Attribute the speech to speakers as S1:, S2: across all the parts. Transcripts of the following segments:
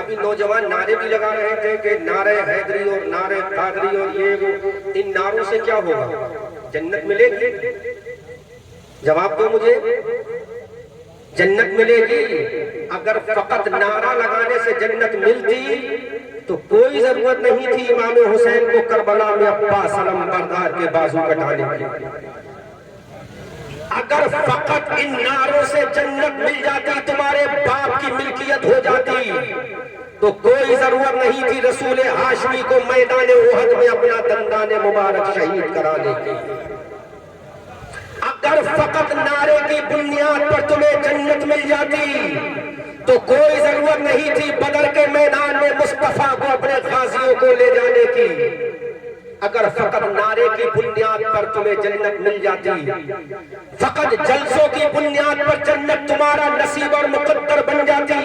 S1: ابھی نوجوان نعرے بھی لگا رہے تھے کہ نعرے حیدری اور نعرے قادری اور یہ وہ، ان نعروں سے کیا ہوگا؟ جنت ملے گی؟ جواب دو مجھے، جنت ملے گی؟ اگر فقط نعرہ لگانے سے جنت ملتی تو کوئی ضرورت نہیں تھی امام حسین کو کربلا میں عباس علم بردار کے بازو کٹانے کی۔ اگر فقط ان نعروں سے جنت مل جاتی، تمہارے باپ کی ملکیت ہو جاتی، تو کوئی ضرورت نہیں تھی رسول ہاشمی کو میدان احد میں اپنا دندان مبارک شہید کرانے کی۔ اگر فقط نعرے کی بنیاد پر تمہیں جنت مل جاتی تو کوئی ضرورت نہیں تھی بدر کے میدان میں مصطفیٰ کو اپنے غازیوں کو لے جانے کی۔ اگر فقط نعرے کی بنیاد پر تمہیں جنت مل جاتی، فقط جلسوں کی بنیاد پر جنت تمہارا نصیب اور مقدر بن جاتی،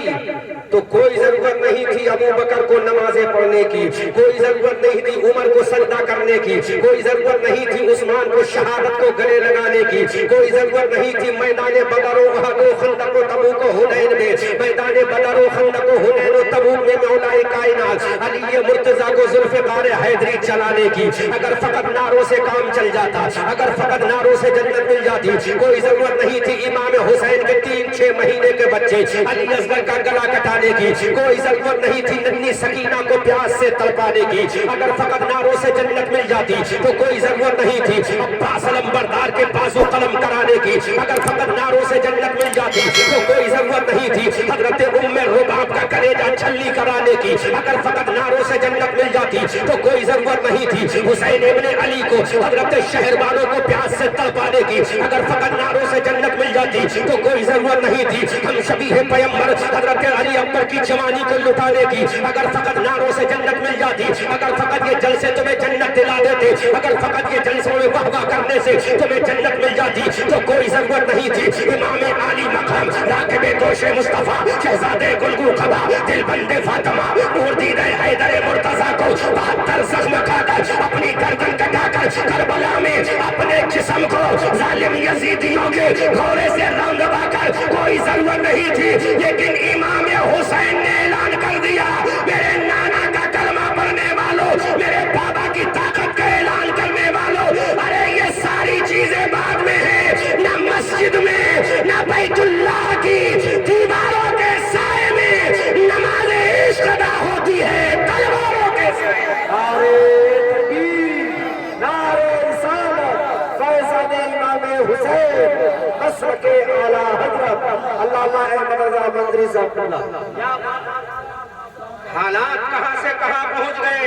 S1: تو کوئی ضرورت نہیں تھی ابو بکر کو نمازیں پڑھنے کی، کوئی ضرورت نہیں تھی عمر کو سجدہ کرنے کی، کوئی ضرورت نہیں تھی عثمان کو شہادت کو گلے لگانے کی، کوئی ضرورت نہیں تھی میدان بدر و احد و خندق و تبوک و حنین میں، میدان بدر و خندق و حنین و تبوک میں مولا کائنات علی مرتضیٰ کو ذوالفقار حیدری چلانے کی۔ اگر فقط نعروں سے کام چل جاتا، اگر فقط نعروں سے جنت مل جاتی، کوئی ضرورت نہیں تھی امام حسین کے 3-6 مہینے کے بچے علی اصغر کا گلا کٹانے کی، کوئی ضرورت نہیں تھی ننھی سکینہ کو پیاس سے تڑپانے کی۔ اگر فقط نعروں سے جنت مل جاتی تو کوئی ضرورت نہیں تھی عباس علم بردار کے بازو قلم کرانے کی۔ اگر فقط نعروں سے جنت مل جاتی تو کوئی ضرورت نہیں تھی حضرت ام رباب کا کلیجہ چھلی کرانے کی۔ اگر فقط نعروں سے جنت مل جاتی تو کوئی ضرورت نہیں تھی حسین ابن علی کو حضرت شہر والوں کو پیاس سے تڑپانے کی۔ اگر فقط نعروں سے جنت مل جاتی تو کوئی ضرورت نہیں تھی ہم شبیہ پیغمبر حضرت علی اکبر کی جوانی کو لٹانے کی۔ اگر فقط نعروں سے جنت مل جاتی، اگر فقط یہ جلسے تمہیں جنت دلا دیتے، اگر فقط یہ جلسوں میں واہ واہ کرنے سے تمہیں جنت مل جاتی تو کوئی ضرورت نہیں تھی امام عالی مقام راکب دوش مصطفیٰ شہزادے گلگو قبا دل بندے فاطمہ نور دیدہ حیدر مرتضیٰ کو 72 زخم کھا کر اپنی گردن کٹا کر کربلا میں اپنے جسم کو ظالم یزیدیوں کے گھوڑے سے رنگ دبا کر کوئی ضرورت نہیں تھی، لیکن امام حسین نے اعلان کر دیا میرے نانا کا کلمہ پڑھنے والوں، میرے بابا کی طاقت کا اعلان کرنے والوں، ارے یہ ساری چیزیں بعد میں ہیں، نہ مسجد میں نہ بیت اللہ کی دیواروں کے سائے میں نماز عشق ادا ہوتی ہے تلواروں کے سائے۔ حسین مصر کے اعلیٰ حضرت علامہ احمد رضا مدنی صاحب، حالات کہاں سے کہاں پہنچ گئے،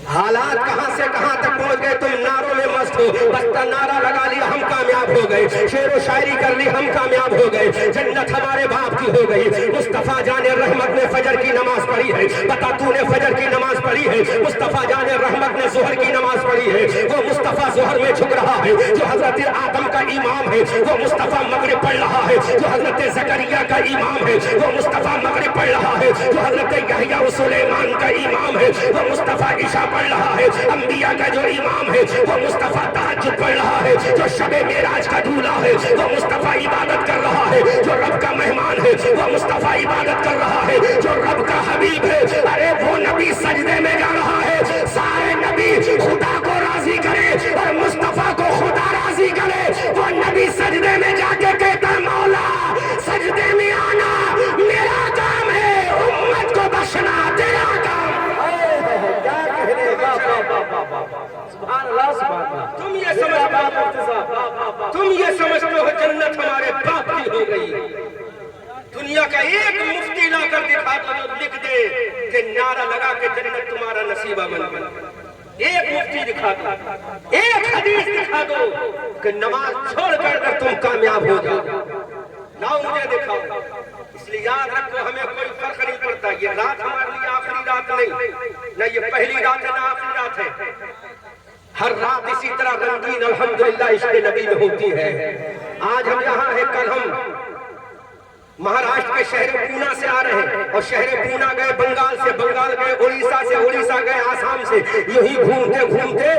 S1: حالات کہاں سے کہاں تک پہنچ گئے۔ تم نعروں میں مست ہو، بس نعرہ لگا لیا ہم کامیاب ہو گئے، شعر و شاعری کر لی ہم کامیاب ہو گئے، جنت ہمارے باپ کی ہو گئی۔ مصطفیٰ جان رحمت نے فجر کی نماز پڑھی ہے، بتا تو نے فجر کی نماز پڑھی ہے؟ مصطفیٰ جان رحمت نے ظہر کی نماز پڑھی ہے، وہ مصطفیٰ ظہر میں جھک رہا ہے جو حضرت آدم کا امام ہے، وہ مصطفیٰ مغرب پڑھ رہا ہے جو حضرت زکریا کا امام ہے، وہ مصطفیٰ مغرب پڑھ رہا ہے جو حضرت یحییٰ و سلیمان کا امام ہے، وہ مصطفیٰ عشاء پڑھ رہا ہے انبیاء کا جو امام ہے، وہ مصطفیٰ تہجد پڑھ رہا ہے جو شب معراج کا دولہا ہے، وہ مصطفیٰ عبادت کر رہا ہے جو رب کا مہمان ہے، وہ مصطفیٰ عبادت کر رہا ہے جو رب کا حبیب ہے۔ ارے وہ نبی سجدے میں جا رہا ہے، سارے نبی خدا کو راضی کرے اور مصطفیٰ کو خدا راضی کرے، وہ نبی سجدے میں جا کے کہتا ہے مولا سجدے میں آنا میرا کام ہے، امت کو بخشنا تیرا کام۔ سبحان اللہ سبحان اللہ۔ تم یہ سمجھتے ہو جنت ہمارے باپ کی ہو گئی، دنیا کا ایک مفتی لا کر دکھا دو لکھ دے کہ نعرہ لگا کے جنت تمہارا نصیبہ بن گئی، ایک مفتی دکھا دو، ایک حدیث دکھا دو کہ نماز چھوڑ کر تم کامیاب ہو جاؤ، لاؤ مجھے دکھاؤ۔ اس لیے یاد رکھو ہمیں کوئی فرق نہیں پڑتا، یہ رات ہمارے لیے آخری رات نہیں، نہ یہ پہلی رات ہے نہ آخری رات ہے، ہر رات اسی طرح رنگین الحمدللہ عشق نبی میں ہوتی ہے۔ آج ہم یہاں ہیں، کل ہم مہاراشٹر کے شہر پونا سے آ رہے ہیں اور شہر پونا گئے بنگال سے، بنگال گئے اڑیسہ سے، اڑیسہ گئے آسام سے، یوں ہی گھومتے گھومتے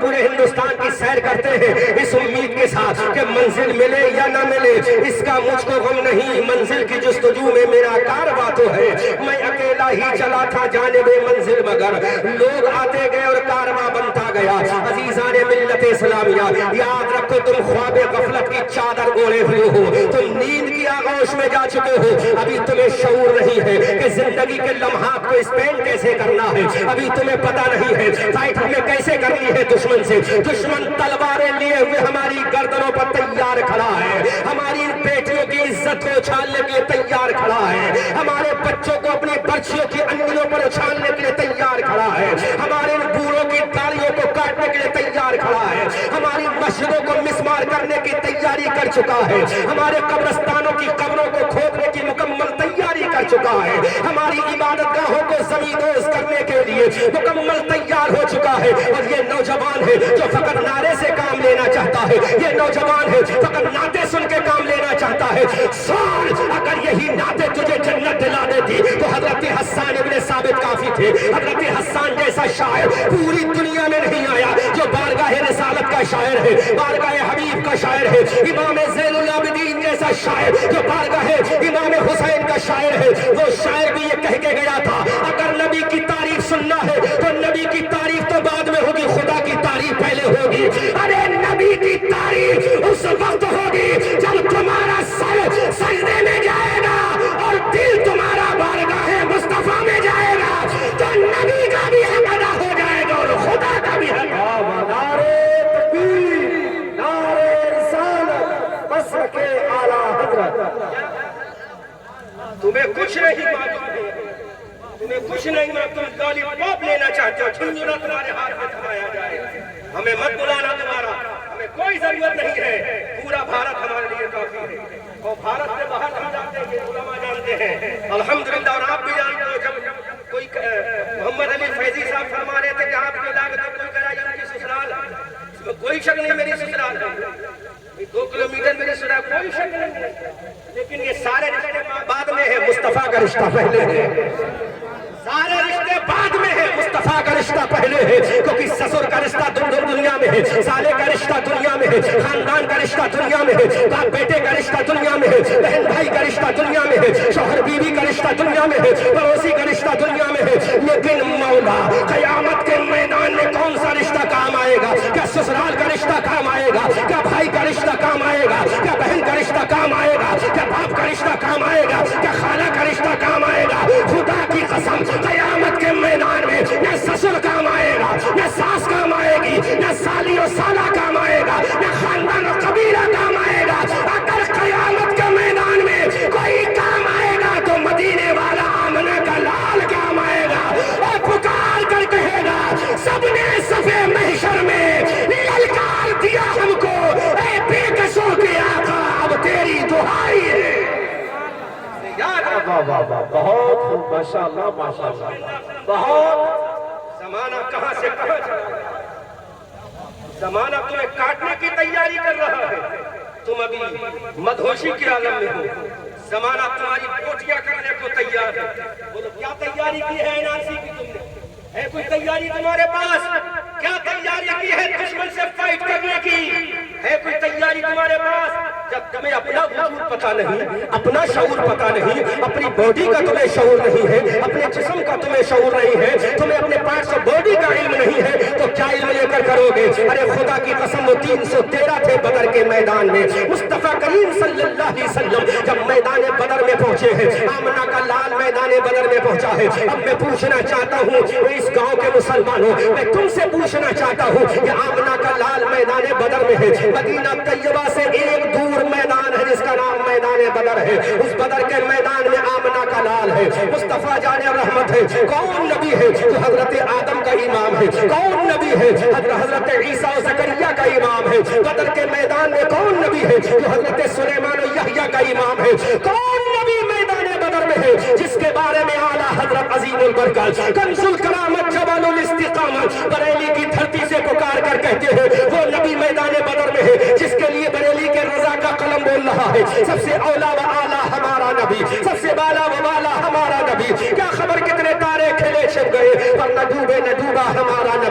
S1: پورے ہندوستان کی سیر کرتے ہیں اس امید کے ساتھ کہ منزل ملے یا نہ ملے اس کا مجھ کو غم نہیں، منزل کی جستجو میں میرا کارواں تو ہے، میں اکیلا ہی چلا تھا جانب منزل مگر لوگ آتے گئے اور کارواں بنتا گیا۔ عزیزان ملت اسلامیہ، یاد رکھو تم خواب غفلت کی چادر اوڑھے ہوئے ہو، تم نیند کی آغوش میں جا چکے ہو، ابھی تمہیں شعور نہیں ہے کہ زندگی کے لمحات کو اسپینڈ کیسے کرنا ہے، ابھی تمہیں پتہ نہیں ہے فائٹ ہمیں کیسے کرنی ہے دشمن سے۔ دشمن تلواریں لیے ہوئے ہماری گردنوں پر تیار کھڑا ہے، ہماری بیٹیوں کی عزت کو اچھالنے کے لیے تیار کھڑا ہے، ہمارے بچوں کو اپنی برچیوں کی انگلیوں پر اچھالنے کے لیے تیار کھڑا ہے، ہمارے بوڑھوں کی داڑھیوں کو کاٹنے کے لیے تیار کھڑا ہے، ہماری مسجدوں کو مسمار کرنے کی تیاری کر چکا ہے، ہمارے قبرستانوں کی قبروں کو کھودنے کی مکمل تیاری کر چکا ہے، ہماری عبادت گاہوں کو زمیندوز کرنے کے لیے مکمل تیار ہو چکا ہے۔ اور یہ نوجوان ہے جو فقط نعرے سے کام لینا چاہتا ہے، یہ نوجوان ہے فقط نعتیں سن کے کام لینا چاہتا ہے۔ سوچ، اگر یہی نعتیں تجھے جنت دلا دیتی تو حضرت حسان ابن ثابت کافی تھے۔ حضرت حسان جیسا شاعر پوری دنیا میں نہیں آیا جو بارگاہ رسالت کا شاعر ہے، بارگاہ حبیب کا شاعر ہے۔ امام زین العابدین جیسا شاعر جو بارگاہ امام حسین کا شاعر ہے، وہ شاعر بھی یہ کہہ کے گیا تھا اگر نبی کی تعریف سننا ہے تو نبی کی تعریف تو بعد میں ہوگی، خدا کی تعریف پہلے ہوگی۔ ارے نبی کی تعریف اس وقت ہوگی جب تمہارا سر سجدے میں جائے گا اور دل تمہارا بارگاہ مصطفیٰ میں جائے گا تو نبی کا بھی حق ادا ہو جائے گا اور خدا کا بھی حق۔ نعرے تکبیر، نعرے رسالت، مسلک اعلیٰ حضرت۔ تمہیں کچھ نہیں معلوم ہے، تمہیں کچھ نہیں معلوم، تم لالی پاپ لینا چاہتے ہو، جھنجھنا تمہارے ہاتھ میں تھمایا جائے، ہمیں مت بلانا دوبارہ، ہمیں کوئی ضرورت نہیں ہے، پورا بھارت ہمارے لیے کافی ہے، اور بھارت سے باہر ہم جانتے ہیں، یہ علماء جانتے ہیں الحمدللہ، اور آپ بھی جانتے ہو۔ جب کوئی محمد علی فیضی صاحب فرما رہے تھے کہ آپ کی لاگت کوئی کرا ان کی سسرال، اس میں کوئی شک نہیں میری سسرال ہے، 2 کلومیٹر میری سسرال، کوئی شک نہیں ہے، لیکن یہ سارے رشتے بعد میں ہے، مصطفیٰ کا رشتہ پہلے ہے، سارے رشتے بعد میں ہے، مصطفیٰ کا رشتہ پہلے ہے، کیونکہ سسر کا رشتہ دنیا میں ہے، سالے کا رشتہ دنیا میں ہے، خاندان کا رشتہ دنیا میں ہے، باپ بیٹے کا رشتہ دنیا میں ہے، بہن بھائی کا رشتہ دنیا میں ہے، شوہر بیوی کا رشتہ دنیا میں ہے، پڑوسی کا رشتہ دنیا میں ہے، لیکن مولا قیامت کے میدان میں کون سا رشتہ کام آئے گا؟ کیا سسرال کا رشتہ کام آئے گا؟ کیا بھائی کا رشتہ کام آئے گا؟ کیا بہن کا رشتہ کام آئے گا؟ کیا باپ کا رشتہ کام آئے گا؟ کیا خالہ کا رشتہ کام آئے گا؟ خدا کی قسم قیامت کے میدان میں نہ سسر کام آئے گا، نہ ساس کام آئے گی، نہ سالی و سالہ کام آئے گا، نہ خاندان و قبیلہ کام آئے گا۔ اگر قیامت کے میدان میں کوئی کام آئے گا تو مدینے والا آمنہ کا لال کام آئے گا، اور پکار کر کہے گا سب نے صفے محشر میں للکار دیا ہم کو، اے بے کسوں کے آقا اب تیری دعائی ہے۔ بہت خوب، ماشاءاللہ ماشاءاللہ، بہت۔ زمانہ کہاں سے کہاں چلا، زمانہ تمہیں کاٹنے کی تیاری کر رہا ہے، تم ابھی مدہوشی کے عالم میں ہو، زمانہ تمہاری پوٹیاں کرنے کو تیار ہے۔ بولو کیا تیاری کی ہے NRC کی تم نے؟ ہے کوئی تیاری تمہارے پاس؟ کیا تیاری کی ہے دشمن سے فائٹ کرنے کی؟ ہے کوئی تیاری تمہارے پاس؟ جب تمہیں اپنا وجود پتا نہیں، اپنا شعور پتا نہیں، اپنی باڈی کا تمہیں شعور نہیں ہے، اپنے جسم کا تمہیں شعور نہیں ہے، تمہیں اپنے پارٹس آف باڈی کا علم نہیں ہے تو کیا علم لے کر کرو گے؟ ارے خدا کی قسم، وہ 313 تھے بدر کے میدان میں، مصطفیٰ کریم صلی اللہ علیہ وسلم جب میدان بدر میں پہنچے ہیں، آمنہ کا لال میدان بدر میں پہنچا ہے۔ اب میں پوچھنا چاہتا ہوں اس گاؤں کے مسلمانوں، میں تم سے پوچھنا چاہتا ہوں کہ آمنہ کا لال میدان بدر میں ہے، مدینہ طیبہ سے ایک دور میدان ہے جس کا نام میدان بدر ہے، اس بدر کے میدان میں آمنہ کا لال ہے، مصطفیٰ جان رحمت ہے۔ کون نبی ہے جو حضرت آدم کا امام ہے؟ کون نبی ہے حضرت عیسیٰ و زکریا کا امام ہے؟ بدر کے میدان میں کون نبی ہے جو حضرت سلیمان و یحییٰ کا امام ہے؟ کون نبی میدان بدر میں ہے جس کے بارے میں اعلیٰ حضرت عظیم البرکات کنز الکرامت جبل الاستقامت بریلی کی دھرتی سے پکار کر کہتے ہیں وہ نبی میدان بدر میں ہے جس کے لیے بریلی کے رضا کا قلم بول رہا ہے سب سے اولا و اعلیٰ ہمارا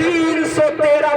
S1: 313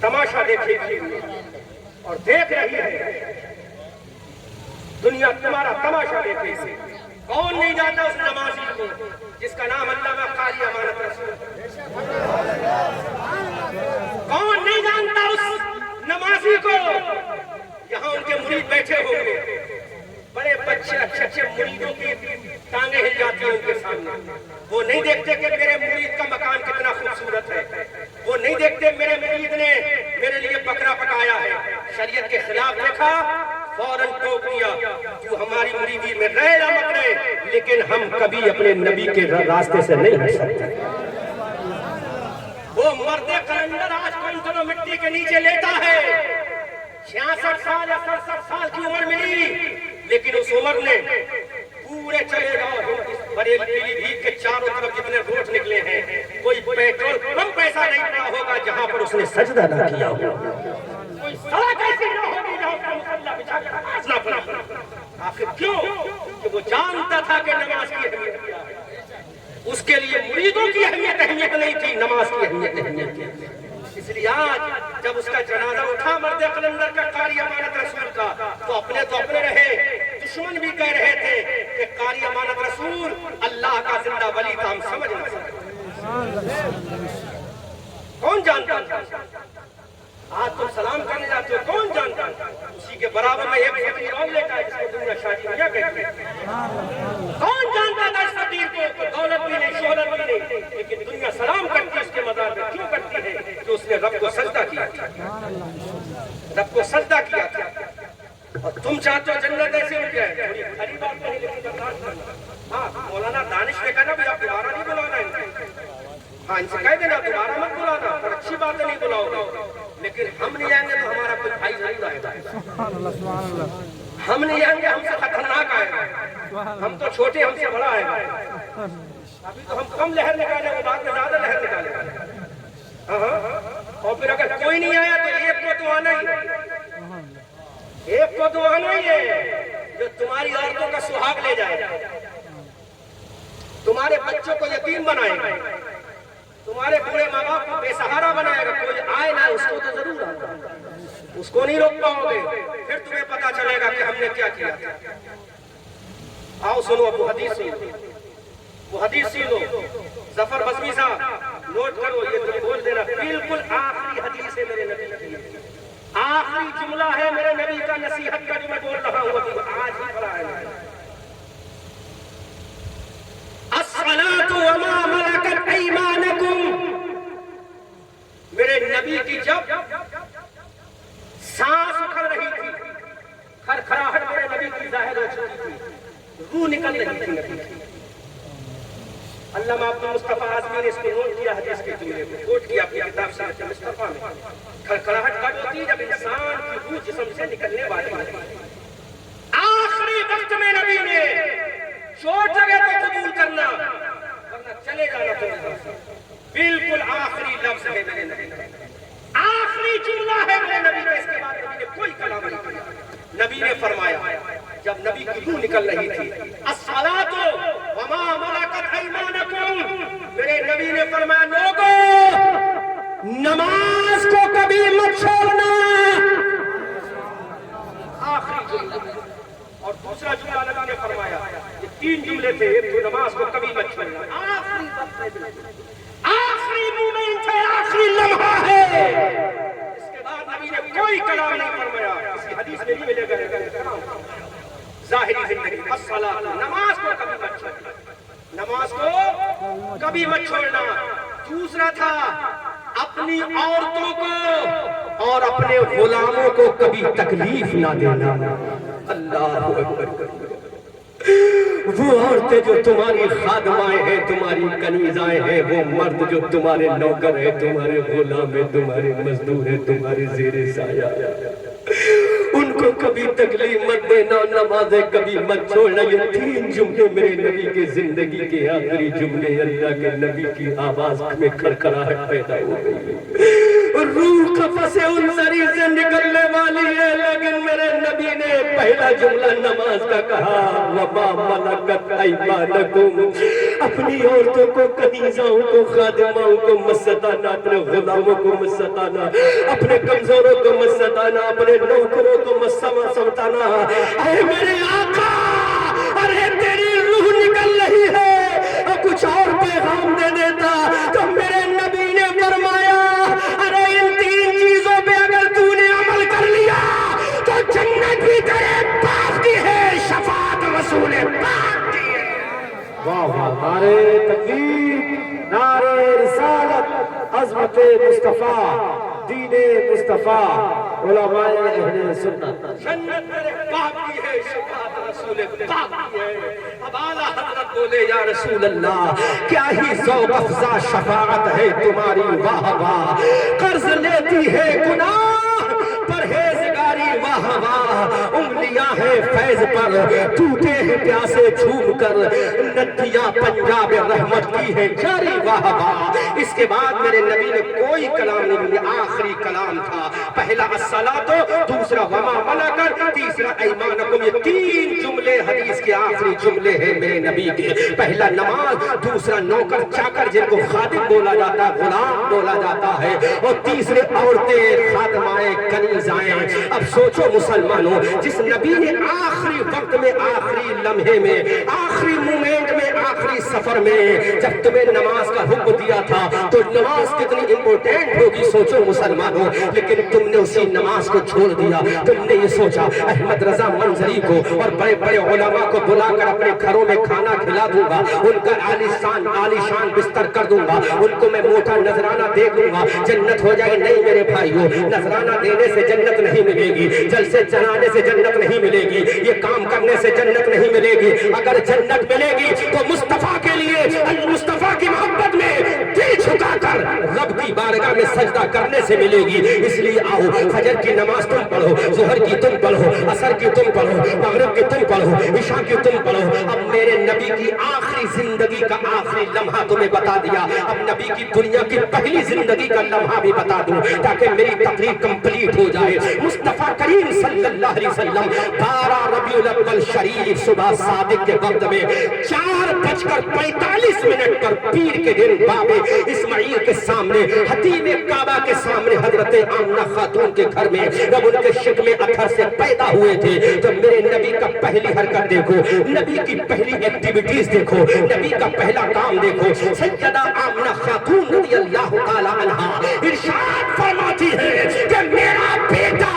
S1: تماشا دیکھے گی اور دیکھ رہی ہے دنیا تمہارا تماشا دیکھے گی. کون نہیں جانتا اس نمازی کو جس کا نام علامہ قاری امانت رسول؟ کون نہیں جانتا اس نمازی کو؟ یہاں ان کے مرید بیٹھے ہوں گے، بڑے بچے اچھے اچھے مریدوں کی ٹانگیں ہل جاتی ہیں ان کے سامنے. وہ نہیں دیکھتے کہ میرے مرید کا مکان کتنا خوبصورت ہے، وہ نہیں دیکھتے میرے مرید نے میرے لیے بکرا پکایا ہے. شریعت کے خلاف دیکھا، فوراً ٹوک دیا. جو ہماری مریدی میں رہے نہ مت رہے، لیکن ہم کبھی اپنے نبی کے راستے سے نہیں ہٹ سکتے. وہ مرد کلندر آج کون سنو مٹی کے نیچے لیتا ہے. 66 سال یا 67 سال کی عمر ملی، لیکن اس عمر نے پورے چلے جاؤ بریلی پیلی بھیت کے چاروں طرف جتنے روڈ نکلے ہیں، کوئی پیٹرول پمپ ایسا نہیں پڑا ہوگا جہاں پر اس نے سجدہ نہ کیا ہوگا، کوئی سڑک ایسی نہ ہوگی جہاں پر مصلی بچھا کر نماز نہ پڑھا. آخر کیوں؟ کہ وہ جانتا تھا کہ نماز کی اہمیت کیا ہے. اس کے لیے مریدوں کی اہمیت نہیں تھی، نماز کی اہمیت تھی. اس لیے آج جب اس کا جنازہ اٹھا مرد قلندر کا قاری امانت رسول کا، تو اپنے رہے، دشمن بھی کہہ رہے تھے کہ قاری امانت رسول اللہ کا زندہ ولی تھا، ہم سمجھ نہ سکتے. کون جانتا تھا؟ آج تم سلام کرنے جاتے ہو، کون جانتا؟ اسی کے برابر میں ایک فقیر اور لیتا ہے جس کو دنیا شادی میاں کہتے ہیں. کون جانتا تھا اس فقیر کو؟ دولت بھی نہیں، شہرت بھی نہیں، لیکن دنیا سلام کرتی ہے اس کے مزار میں. کیوں کرتی ہے؟ کہ اس نے رب کو سجدہ کیا تھا، رب کو سجدہ کیا تھا. اور تم چاہتے ہو جنت ایسے ہو جائے؟ تھوڑی بھاری بات نہیں، لیکن برداشت کرنا. ہاں مولانا دانش نے کہا نا بھی آپ دوبارہ نہیں بلانا ہے. ہاں ان سے کہہ دینا دوبارہ مت بلانا، پر اچھی بات نہیں بلاؤ گا. لیکن ہم نہیں آئیں گے تو ہمارا کوئی بھائی ضرور آئے گا. ہم نہیں آئیں گے، ہم سے خطرناک آئے گا. ہم تو چھوٹے، ہم سے بڑا آئے گا. ابھی تو ہم کم لہر نکالیں گے، بعد میں زیادہ لہر نکالیں گے. اور پھر اگر کوئی نہیں آیا تو ایک کو تو آنا ہی، ایک کو تو آنا ہی ہے جو تمہاری عورتوں کا سہاگ لے جائے، تمہارے بچوں کو یتیم بنائے گا، تمہارے بوڑھے ماں باپ کو بے سہارا بنائے گا. کوئی آئے نہ، اس کو تو ضرور آتا، اس کو نہیں روک پاؤ گے. پھر تمہیں پتا چلے گا کہ ہم نے کیا کیا. آؤ سنو، اب وہ حدیث سنو، وہ حدیث سنو. ظفر بزمی صاحب نوٹ کرو، یہ تم بول دینا، بالکل آخری حدیث ہے میرے نبی کی، آخری جملہ ہے میرے نبی کا نصیحت کا جو میں بول رہا ہوں ابھی، آج ہی پڑھا ہے. الصلاۃ وما ملکت ایمانکم. میرے نبی کی جب سانس اکھڑ رہی تھی، کھرکھراہٹ میرے نبی کی ظاہر ہو چکی تھی، روح نکل رہی تھی نبی کی. علامہ عبد المصطفیٰ اعظمی نے اس کو نوٹ کیا، حدیث کے جملے کو کوٹ کیا اپنی کتاب سیرت مصطفیٰ میں. کھرکھراہٹ کب ہوتی ہے؟ جب انسان کی روح جسم سے نکلنے والی ہے. آخری وقت میں نبی نے چوٹ لگے تو قبول کرنا ورنہ چلے جانا تم. بالکل آخری لفظ ہے میرے نبی کا، آخری جملہ ہے میرے نبی کا. اس کے بعد نبی نے کوئی کلام نہیں کیا. نبی نے فرمایا جب نبی کی روح نکل رہی تھی، الصلاۃ وما ملکت ایمانکم. میرے نبی نے فرمایا لوگوں نماز کو کبھی مت چھوڑنا. آخری جملہ. اور دوسرا جملہ نبی نے فرمایا، یہ 3 جملے تھے. ایک تو نماز کو کبھی مت چھوڑنا، آخری وقت ہے، آخری مومنٹ ہے، آخری لمحہ ہے. اس کے بعد نبی نے کوئی کلام نہیں فرمایا. کسی حدیث میں نہیں ملے گا ظاہری زندگی. الصلاۃ، نماز کو کبھی مت چھوڑنا، نماز کو کبھی مت چھوڑنا. دوسرا تھا اپنی عورتوں کو اور اپنے غلاموں کو کبھی تکلیف نہ دینا. اللہ اکبر. وہ عورتیں جو تمہاری خادمائیں ہیں، تمہاری کنیزائیں ہیں، وہ مرد جو تمہارے نوکر ہیں، تمہارے غلام ہیں، تمہارے مزدور ہیں، تمہارے زیر سایہ، ان کو کبھی تکلیف مت دینا، نمازیں کبھی مت چھوڑنا. یہ 3 جملے میرے نبی کے زندگی کے آخری جملے. اللہ کے نبی کی آواز میں کھڑکھڑاہٹ پیدا ہو گئی. روح قفس انصری سے نکلنے والی ہے، لیکن میرے نبی نے پہلا جملہ نماز کا کہا، وما ملکت ایمانکم. اپنی عورتوں کو، کنیزاؤں کو، خادماؤں کو مت ستانا، اپنے غلاموں کو مت ستانا، اپنے کمزوروں کو مت ستانا، اپنے نوکروں کو مت ستانا۔ اے میرے آقا، ارے تیری روح نکل رہی ہے، اور کچھ اور پیغام دے دیتا تو میرے نبی نے فرمایا ارے ان تین چیزوں پہ اگر تو نے عمل کر لیا تو جنت بھی تیرے باپ کی ہے، شفاعت رسول پاک کی ہے۔ واہ واہ، نعرے تکبیر، نعرے رسالت، عظمت مصطفیٰ، دین مصطفیٰ، علماء اہل سنت، جنت میرے باپ کی ہے، شفاعت رسول پاک کی ہے۔ اب اعلیٰ حضرت بولے یا رسول اللہ کیا ہی ذوق افزا شفاعت ہے تمہاری، واہ واہ، قرض لیتی ہے گناہ پرہیزگاری، واہ واہ، انگلیاں ہیں فیض پر ٹوٹے ہیں پیاسے چھوم کر، ندیاں پنجاب رحمت کی ہے جاری، واہ واہ۔ اس کے بعد میرے نبی نے کوئی کلام نہیں دیا، آخری کلام تھا، پہلا الصلاۃ، دوسرا وما ملکت، تیسرا ایمانکم، یہ تین جملے حدیث کے آخری جملے ہیں میرے نبی کے۔ پہلا نماز، دوسرا نوکر چاکر جن کو خادم بولا جاتا ہے، غلام بولا جاتا ہے، اور تیسرے عورتیں خادمائیں کنیزائیں۔ اب سوچو مسلمانوں، جس نبی نے آخری وقت میں، آخری لمحے میں، آخری مومنٹ میں، آخری سفر میں جب تمہیں نماز کا حکم دیا تھا تو نماز کتنی امپورٹنٹ ہوگی سوچو مسلمانوں، لیکن تم نے اسی نماز کو چھوڑ دیا۔ تم نے یہ سوچا احمد رضا منظری کو اور بڑے بڑے علماء کو بلا کر اپنے گھروں میں کھانا کھلا دوں گا، ان کا عالی شان بستر کر دوں گا، ان کو میں موٹا نذرانہ دے دوں گا، جنت ہو جائے۔ نہیں میرے بھائیوں، نذرانہ دینے سے جنت نہیں ملے گی، جلسے چلانے سے جنت نہیں ملے گی، یہ کام کرنے سے جنت نہیں ملے گی۔ اگر جنت ملے گی تو مصطفیٰ کے لیے، مصطفیٰ کی محبت میں دل جھکا کر رب کی بارگاہ میں سجدہ کرنے سے ملے گی۔ اس لیے آؤ، فجر کی نماز تم پڑھو، ظہر کی تم پڑھو، عصر کی تم پڑھو، مغرب کی تم پڑھو، عشاء کی تم پڑھو۔ اب میرے نبی کی آخری زندگی کا آخری لمحہ تمہیں بتا دیا، اب نبی کی دنیا کی پہلی زندگی کا لمحہ بھی بتا دوں تاکہ میری تقریر کمپلیٹ ہو جائے۔ مصطفیٰ کریم صلی اللہ علیہ وسلم 12 ربیع الاول شریف صبح صادق کے وقت میں 4:45 پر پیر کے دن باب اسماعیل کے سامنے، حتیم کعبہ کے سامنے، حضرت آمنہ خاتون کے گھر میں جب ان کے شکم اطہر سے پیدا ہوئے تھے، تو میرے نبی کا پہلی حرکت دیکھو، نبی کی پہلی ایکٹیویٹیز دیکھو، نبی کا پہلا کام دیکھو۔ سیدہ آمنہ خاتون رضی اللہ تعالی عنہا ارشاد فرماتی ہے کہ میرا بیٹا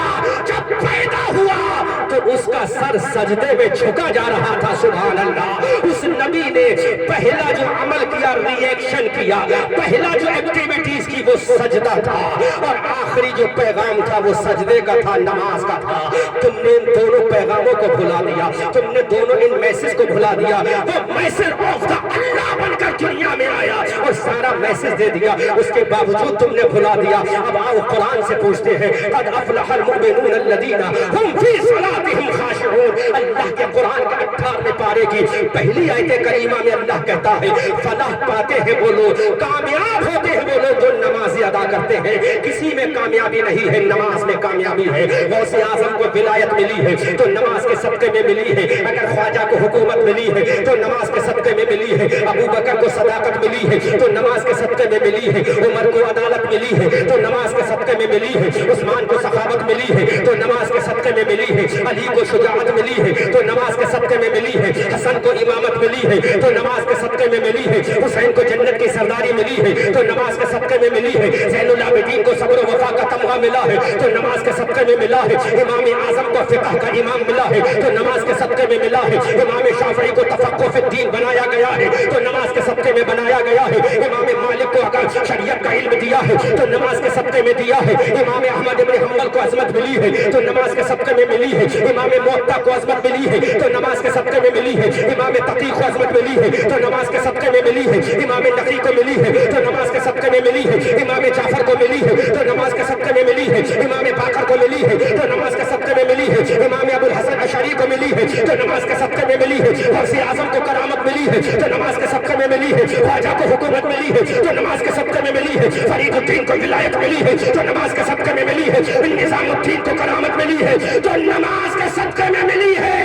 S1: جب پیدا ہوا تو اس کا سر سجدے میں جھکا جا رہا تھا، سبحان اللہ۔ اس نبی نے پہلا جو عمل کیا، ری ایکشن کیا، پہلا جو ایکٹیویٹیز کی وہ سجدہ تھا، اور آخری جو پیغام تھا وہ سجدے کا تھا، نماز کا تھا۔ تم نے ان دونوں پیغاموں کو بھلا دیا، تم نے دونوں ان میسج کو بھلا دیا۔ وہ میسج آف دا اللہ بن کر دنیا میں آیا اور سارا میسج دے دیا، اس کے باوجود تم نے بھلا دیا۔ اب آؤ قرآن سے پوچھتے ہیں، قد افلح المؤمنون الذین هم فی صلاتهم خاشعون۔ اللہ کے قرآن کے 18ویں پارے کی پہلی آیت کریمہ میں اللہ کہتا ہے فلاح پاتے ہیں وہ لوگ، کامیاب ہوتے ہیں وہ لوگ جو نماز ادا کرتے ہیں۔ کسی میں کامیابی نہیں ہے، نماز میں کامیابی ہے۔ غوث اعظم کو ولایت ملی ہے تو نماز کے صدقے میں ملی ہے، اگر خواجہ کو حکومت ملی ہے تو نماز کے صدقے میں ملی ہے، ابو بکر کو صداقت ملی ہے تو نماز کے صدقے میں ملی ہے، عمر کو عدالت ملی ہے تو نماز کے صدقے میں ملی ہے، عثمان کو سخاوت ملی ہے تو نماز کے صدقے میں ملی ہے، علی کو شجاعت ملی ہے تو نماز کے صدقے میں ملی ہے، حسن کو امامت ملی ہے تو نماز کے صدقے میں ملی ہے، حسین کو جنت کی سرداری ملی ہے تو نماز کے صدقے میں ملی ہے، زین العابدین کو صبر و وفا کا تمغہ ملا ہے تو نماز کے صدقے میں ملا ہے، امام اعظم کو فقہ کا امام ملا ہے تو نماز کے صدقے میں ملا ہے، امام شافعی کو تفقہ فی الدین بنایا گیا ہے تو نماز کے صدقے میں بنایا گیا ہے، امام مالک کو اگر شریعت کا علم دیا ہے تو نماز کے صدقے میں دیا ہے، امام احمد ابن حنبل کو عظمت ملی ہے تو نماز کے صدقے میں ملی ہے، امام موطا کو عظمت ملی ہے تو نماز کے صدقے میں ملی ہے، امام تقی کو عظمت ملی ہے تو نماز کے صدقے میں ملی ہے، امام نقی کو ملی ہے تو نماز کے صدقے میں ملی ہے، امام جعفر کو ملی ہے تو نماز کے صدقے میں ملی ہے، امام باقر کو ملی ہے تو نماز کے صدقے میں ملی ہے، امام ابو الحسن اشعری کو ملی ہے تو نماز کے صدقے میں ملی ہے، غوث اعظم کو کرامت ملی ہے تو نماز کے صدقے میں ملی ہے، خواجہ کو حکومت ملی ہے تو نماز کے صدقے میں ملی ہے، فرید الدین کو ولایت ملی ہے تو نماز کے صدقے میں ملی ہے، نظام الدین کو کرامت ملی ہے تو نماز کے صدقے میں ملی ہے۔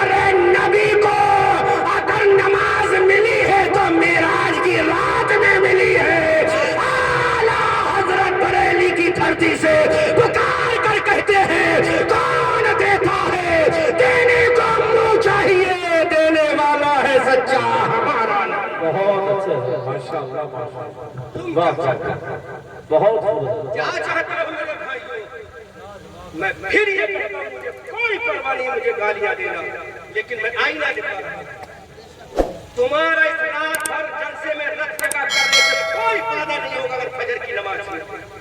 S1: ارے نبی کو اگر نماز ملی ہے تو شاہ ہمارا نام۔
S2: بہت اچھا، ماشاءاللہ ماشاءاللہ، بہت خوب۔
S1: کیا چاہتے ہو میرے بھائیوں؟ میں پھر یہ کہتا ہوں، مجھے کوئی پرواہ نہیں مجھے گالیاں دینا، لیکن میں آئینہ دکھا رہا ہوں۔ تمہارا اس رات بھر جلسے میں رت جگہ کرنے سے کوئی فائدہ نہیں ہوگا اگر فجر کی نماز چھوڑ دیا۔